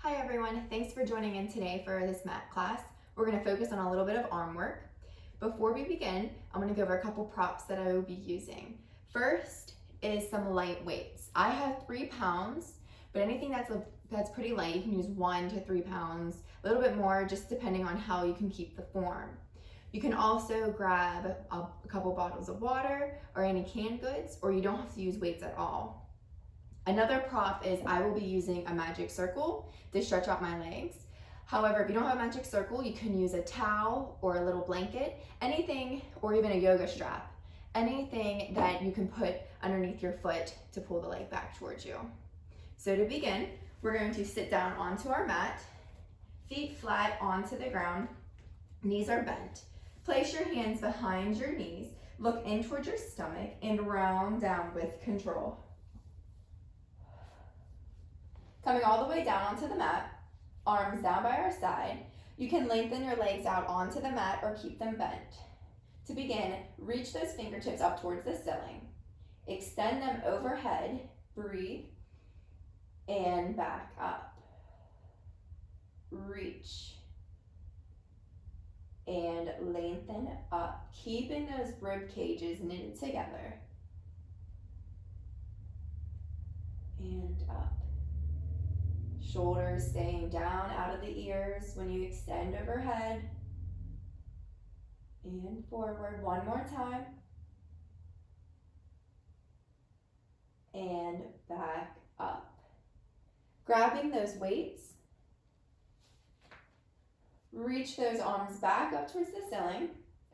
Hi everyone, thanks for joining in today for this mat class. We're going to focus on a little bit of arm work. Before we begin, I'm going to go over a couple props that I will be using. First is some light weights. I have 3 pounds, but anything that's pretty light, you can use 1 to 3 pounds, a little bit more just depending on how you can keep the form. You can also grab a couple bottles of water or any canned goods, or you don't have to use weights at all. Another prop is I will be using a magic circle to stretch out my legs. However, if you don't have a magic circle, you can use a towel or a little blanket, anything, or even a yoga strap, anything that you can put underneath your foot to pull the leg back towards you. So to begin, we're going to sit down onto our mat, feet flat onto the ground, knees are bent. Place your hands behind your knees, look in towards your stomach, and round down with control. Coming all the way down onto the mat, arms down by our side. You can lengthen your legs out onto the mat or keep them bent. To begin, reach those fingertips up towards the ceiling. Extend them overhead, breathe, and back up. Reach, and lengthen up, keeping those rib cages knitted together. And up. Shoulders staying down out of the ears when you extend overhead. And forward one more time. And back up. Grabbing those weights. Reach those arms back up towards the ceiling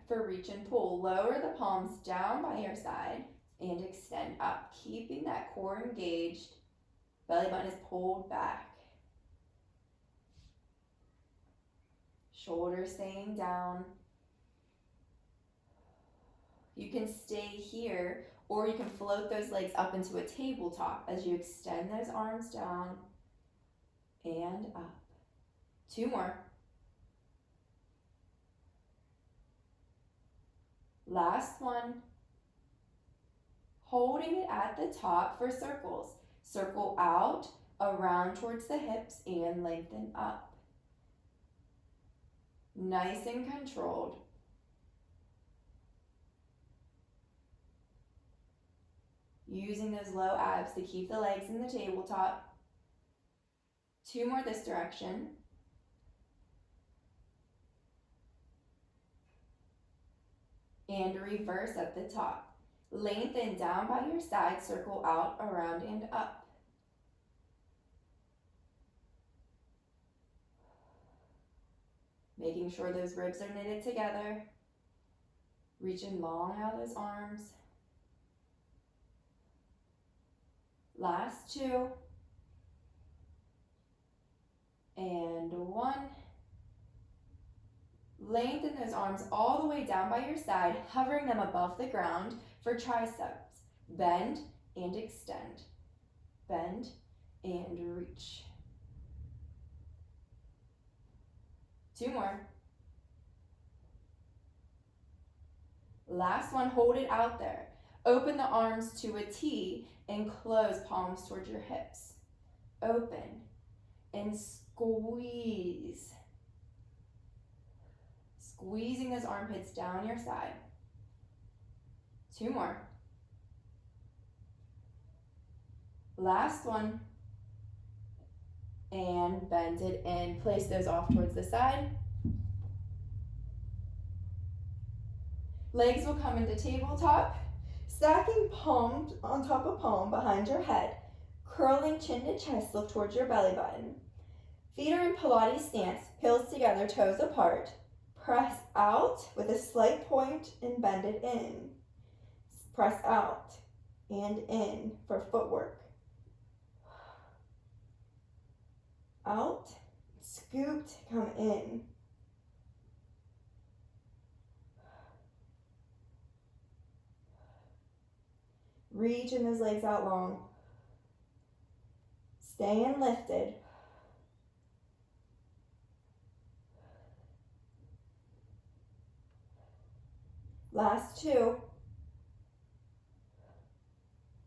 for reach and pull. Lower the palms down by your side and extend up, keeping that core engaged. Belly button is pulled back. Shoulders staying down. You can stay here, or you can float those legs up into a tabletop as you extend those arms down and up. 2 more. Last one. Holding it at the top for circles. Circle out, around towards the hips, and lengthen up. Nice and controlled. Using those low abs to keep the legs in the tabletop. 2 more this direction. And reverse at the top. Lengthen down by your side, circle out, around, and up. Making sure those ribs are knitted together. Reaching long out those arms. Last 2. And 1. Lengthen those arms all the way down by your side, hovering them above the ground for triceps. Bend and extend. Bend and reach. 2 more. Last one, hold it out there. Open the arms to a T and close palms towards your hips. Open and squeeze. Squeezing those armpits down your side. 2 more. Last one. And bend it in. Place those off towards the side. Legs will come into tabletop. Stacking palm on top of palm behind your head. Curling chin to chest, look towards your belly button. Feet are in Pilates stance, heels together, toes apart. Press out with a slight point and bend it in. Press out and in for footwork. Out, scoop to come in. Reaching those legs out long. Staying lifted. Last 2.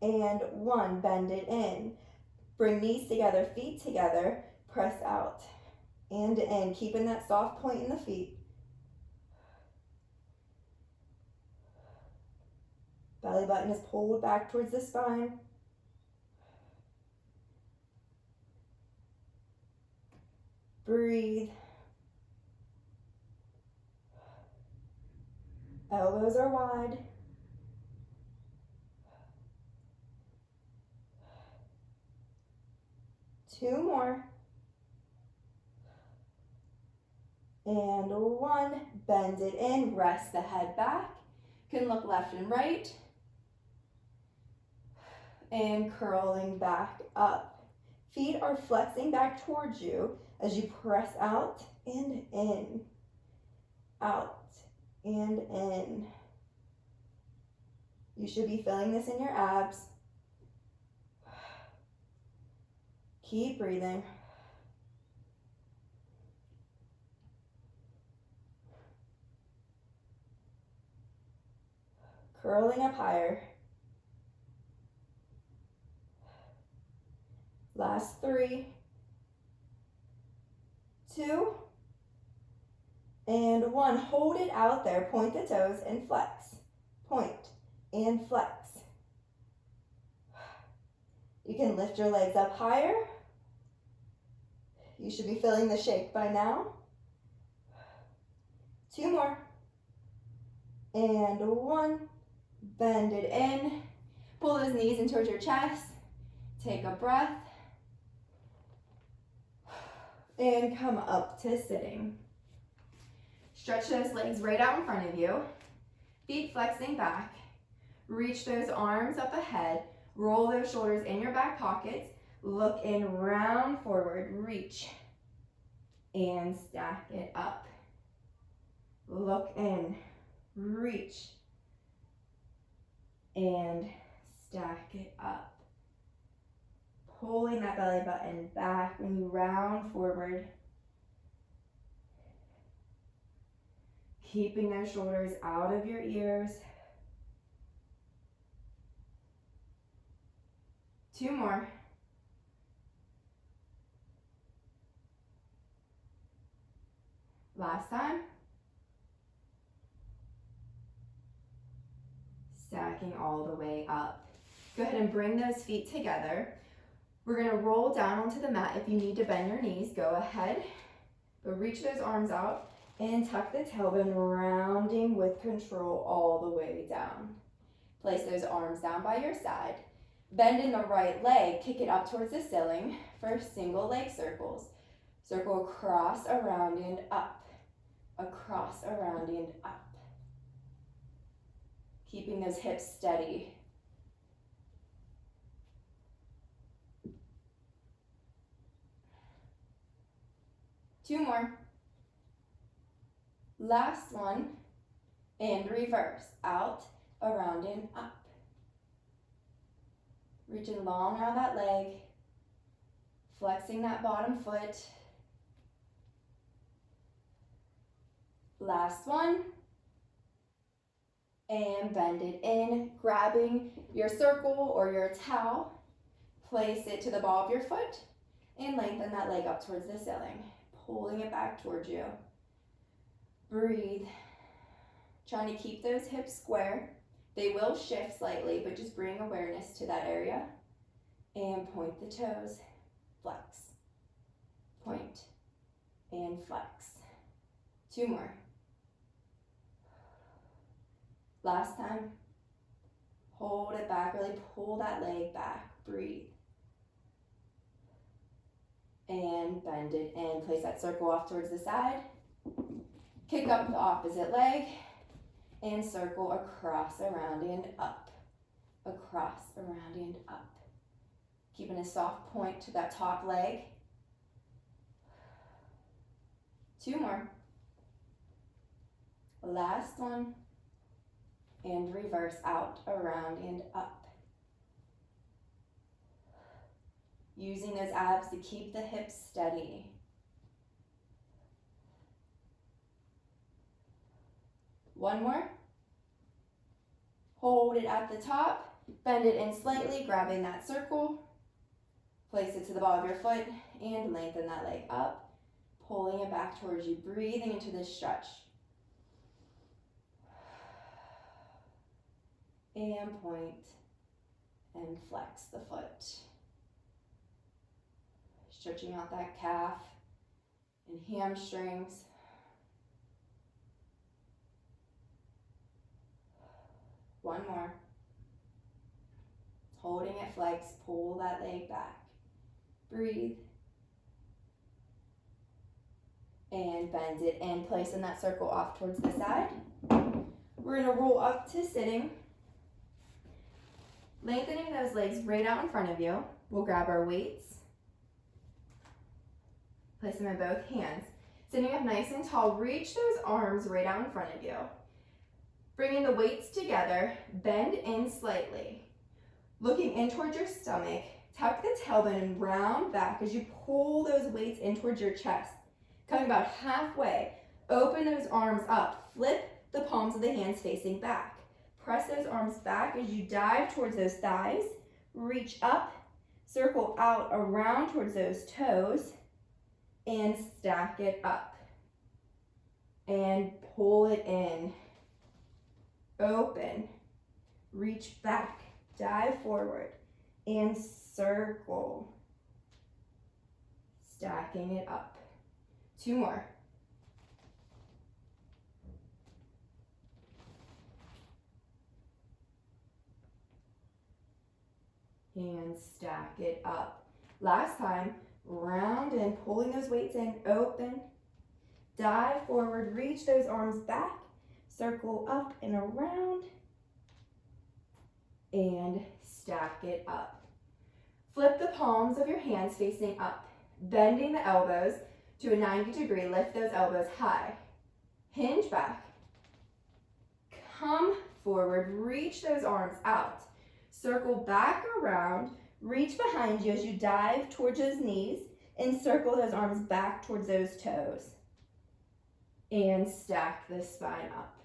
And 1, bend it in. Bring knees together, feet together. press out and in, keeping that soft point in the feet. Belly button is pulled back towards the spine. Breathe. Elbows are wide. Two more. And one. Bend it in. Rest the head back. Can look left and right. And curling back up. Feet are flexing back towards you as you press out and in. Out and in. You should be feeling this in your abs. Keep breathing. Curling up higher. Last 3, 2, and 1. Hold it out there. Point the toes and flex. Point and flex. You can lift your legs up higher. You should be feeling the shake by now. 2 more. And 1. Bend it in. Pull those knees in towards your chest. Take a breath. And come up to sitting. Stretch those legs right out in front of you. Feet flexing back. Reach those arms up ahead. Roll those shoulders in your back pockets. Look in, round forward. Reach. And stack it up. Look in. Reach. And stack it up. Pulling that belly button back when you round forward. Keeping those shoulders out of your ears. 2 more. Last time. Stacking all the way up. Go ahead and bring those feet together. We're going to roll down onto the mat. If you need to bend your knees, go ahead. But reach those arms out and tuck the tailbone, rounding with control all the way down. Place those arms down by your side. Bend in the right leg, kick it up towards the ceiling for single leg circles. Circle across, around, and up. Across, around, and up. Keeping those hips steady. Two more. Last one. And reverse. Out, around, and up. Reaching long out that leg. Flexing that bottom foot. Last one. And bend it in, grabbing your circle or your towel. Place it to the ball of your foot and lengthen that leg up towards the ceiling. Pulling it back towards you. Breathe. Trying to keep those hips square. They will shift slightly, but just bring awareness to that area. And point the toes. Flex. Point. And flex. 2 more. Last time. Hold it back. Really pull that leg back. Breathe. And bend it in. Place that circle off towards the side. Kick up the opposite leg. And circle across, around, and up. Across, around, and up. Keeping a soft point to that top leg. 2 more. Last one. And reverse out, around, and up. Using those abs to keep the hips steady. One more. Hold it at the top. Bend it in slightly, grabbing that circle. Place it to the ball of your foot and lengthen that leg up, pulling it back towards you, breathing into this stretch. And point and flex the foot. Stretching out that calf and hamstrings. One more. Holding it flexed, pull that leg back. Breathe. And bend it and place in that circle off towards the side. We're gonna roll up to sitting. Lengthening those legs right out in front of you. We'll grab our weights. Place them in both hands. Sitting up nice and tall, reach those arms right out in front of you. Bringing the weights together, bend in slightly. Looking in towards your stomach, tuck the tailbone and round back as you pull those weights in towards your chest. Coming about halfway, open those arms up. Flip the palms of the hands facing back. Press those arms back as you dive towards those thighs. Reach up, circle out around towards those toes, and stack it up. And pull it in. Open. Reach back. Dive forward. And circle. Stacking it up. 2 more. And stack it up. Last time, round and pulling those weights in, open, dive forward, reach those arms back, circle up and around, and stack it up. Flip the palms of your hands facing up, bending the elbows to a 90-degree, lift those elbows high, hinge back, come forward, reach those arms out, circle back around, reach behind you as you dive towards those knees and circle those arms back towards those toes. And stack the spine up.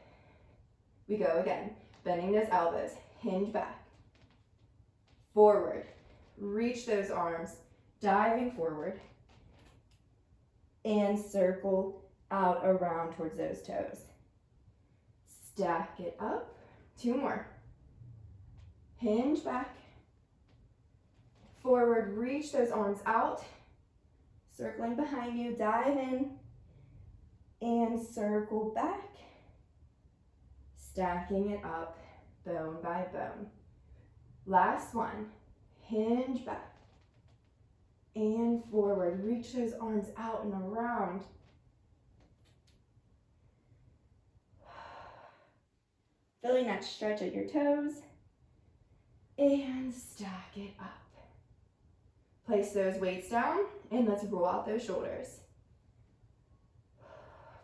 We go again, bending those elbows, hinge back, forward, reach those arms, diving forward, and circle out around towards those toes. Stack it up. 2 more. Hinge back, forward, reach those arms out, circling behind you, dive in, and circle back, stacking it up, bone by bone. Last one, hinge back, and forward, reach those arms out and around. Feeling that stretch at your toes. And stack it up. Place those weights down and let's roll out those shoulders.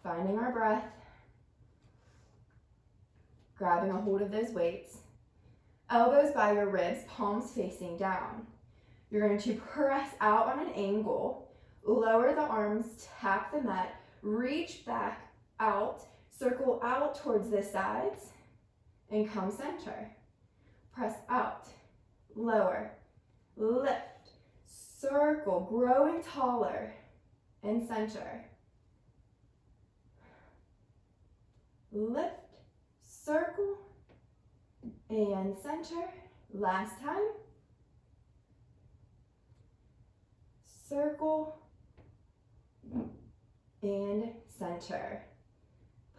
Finding our breath. Grabbing a hold of those weights. Elbows by your ribs, palms facing down. You're going to press out on an angle. Lower the arms, tap the mat, reach back out, circle out towards the sides, and come center. Press out, lower, lift, circle, growing taller, and center. Lift, circle, and center. Last time. Circle, and center.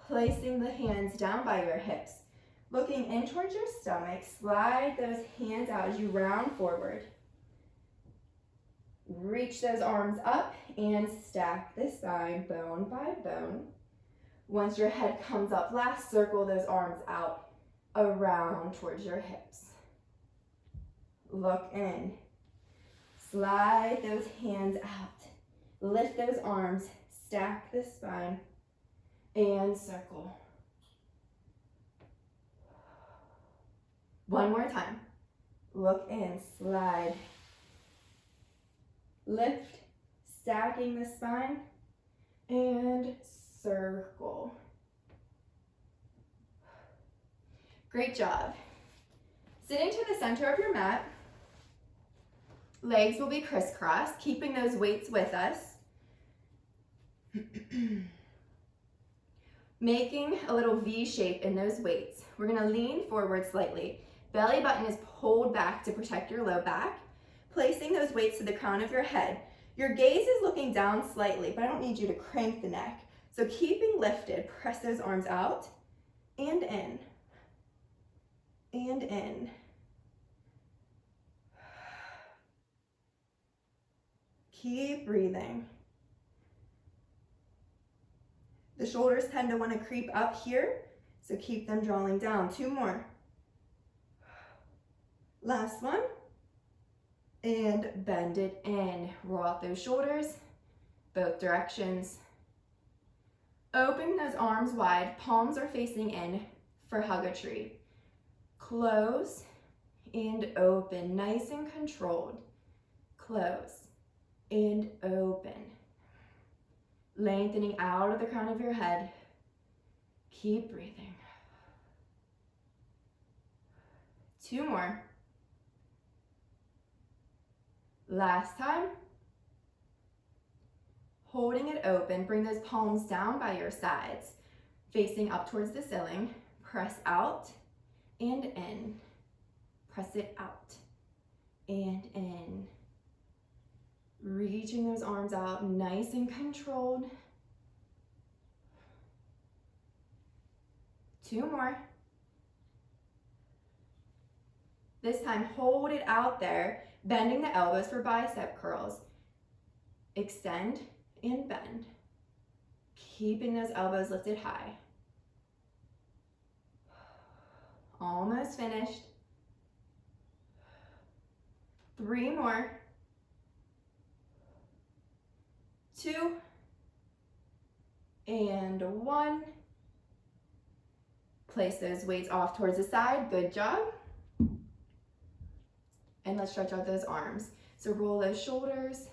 Placing the hands down by your hips. Looking in towards your stomach, slide those hands out as you round forward. Reach those arms up and stack the spine bone by bone. Once your head comes up last, circle those arms out around towards your hips. Look in. Slide those hands out. Lift those arms, stack the spine, and circle. One more time. Look in, slide. Lift, stacking the spine, and circle. Great job. Sitting to the center of your mat, Legs will be crisscross, keeping those weights with us. Making a little V shape in those weights. We're gonna lean forward slightly. Belly button is pulled back to protect your low back. Placing those weights to the crown of your head. Your gaze is looking down slightly, but I don't need you to crank the neck. So keeping lifted, press those arms out and in, and in. Keep breathing. The shoulders tend to want to creep up here, so keep them drawing down. 2 more. Last one. And bend it in. Roll out those shoulders, both directions. Open those arms wide, palms are facing in for hug a tree. Close and open, nice and controlled. Close and open. Lengthening out of the crown of your head. Keep breathing. 2 more. Last time. Holding it open, bring those palms down by your sides, facing up towards the ceiling. Press out and in. Press it out and in. Reaching those arms out, nice and controlled. 2 more. This time, hold it out there, bending the elbows for bicep curls. Extend and bend. Keeping those elbows lifted high. Almost finished. 3 more. 2 and 1. Place those weights off towards the side. Good job. And let's stretch out those arms. So roll those shoulders,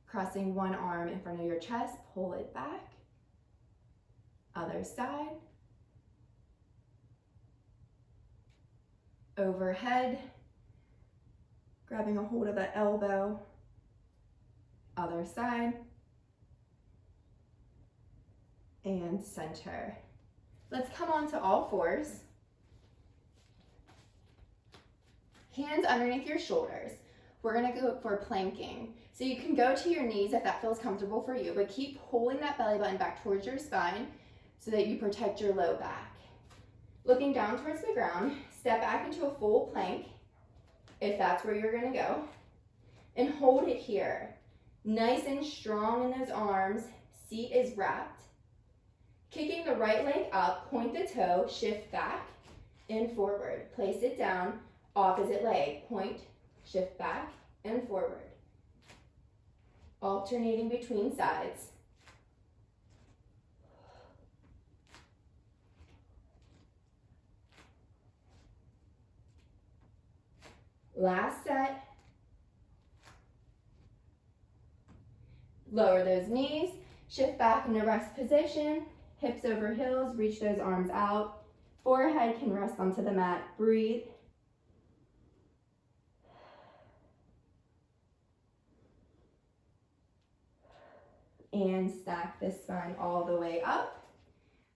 crossing one arm in front of your chest, pull it back. Other side. Overhead, grabbing a hold of that elbow. Other side. And center. Let's come on to all fours. Hands underneath your shoulders. We're gonna go for planking. So you can go to your knees if that feels comfortable for you, but keep pulling that belly button back towards your spine so that you protect your low back. Looking down towards the ground, step back into a full plank, if that's where you're gonna go, and hold it here. Nice and strong in those arms, seat is wrapped. Kicking the right leg up, point the toe, shift back and forward. Place it down, opposite leg, point, shift back and forward. Alternating between sides. Last set. Lower those knees, shift back into rest position, hips over heels, reach those arms out. Forehead can rest onto the mat, breathe. And stack the spine all the way up.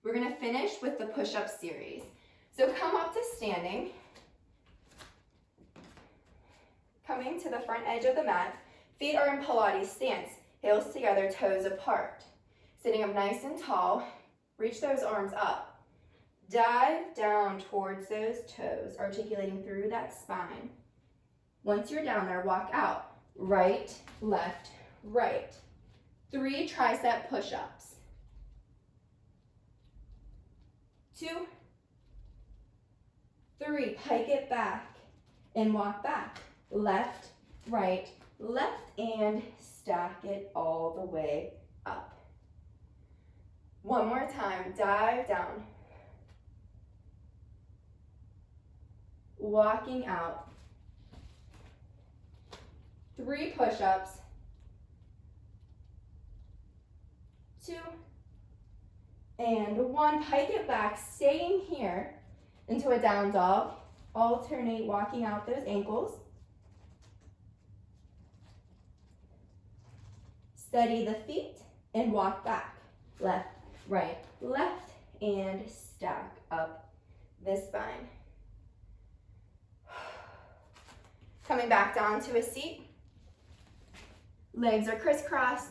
We're gonna finish with the push-up series. So come up to standing. Coming to the front edge of the mat, feet are in Pilates stance, heels together, toes apart. Sitting up nice and tall, reach those arms up. Dive down towards those toes, articulating through that spine. Once you're down there, walk out. Right, left, right. 3 tricep push-ups. 2, 3, pike it back and walk back. Left, right, left, and stack it all the way up. One more time, dive down. Walking out. 3 push-ups. 2 and 1. Pike it back, staying here into a down dog. Alternate walking out those ankles. Steady the feet and walk back. Left, right, left, and stack up the spine. Coming back down to a seat. Legs are crisscrossed.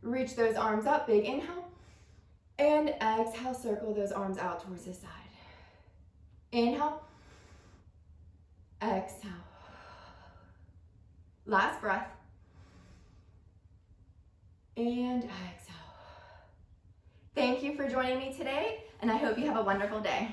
Reach those arms up, big inhale. And exhale, circle those arms out towards the side. Inhale. Exhale. Last breath. And exhale. Thank you for joining me today, and I hope you have a wonderful day.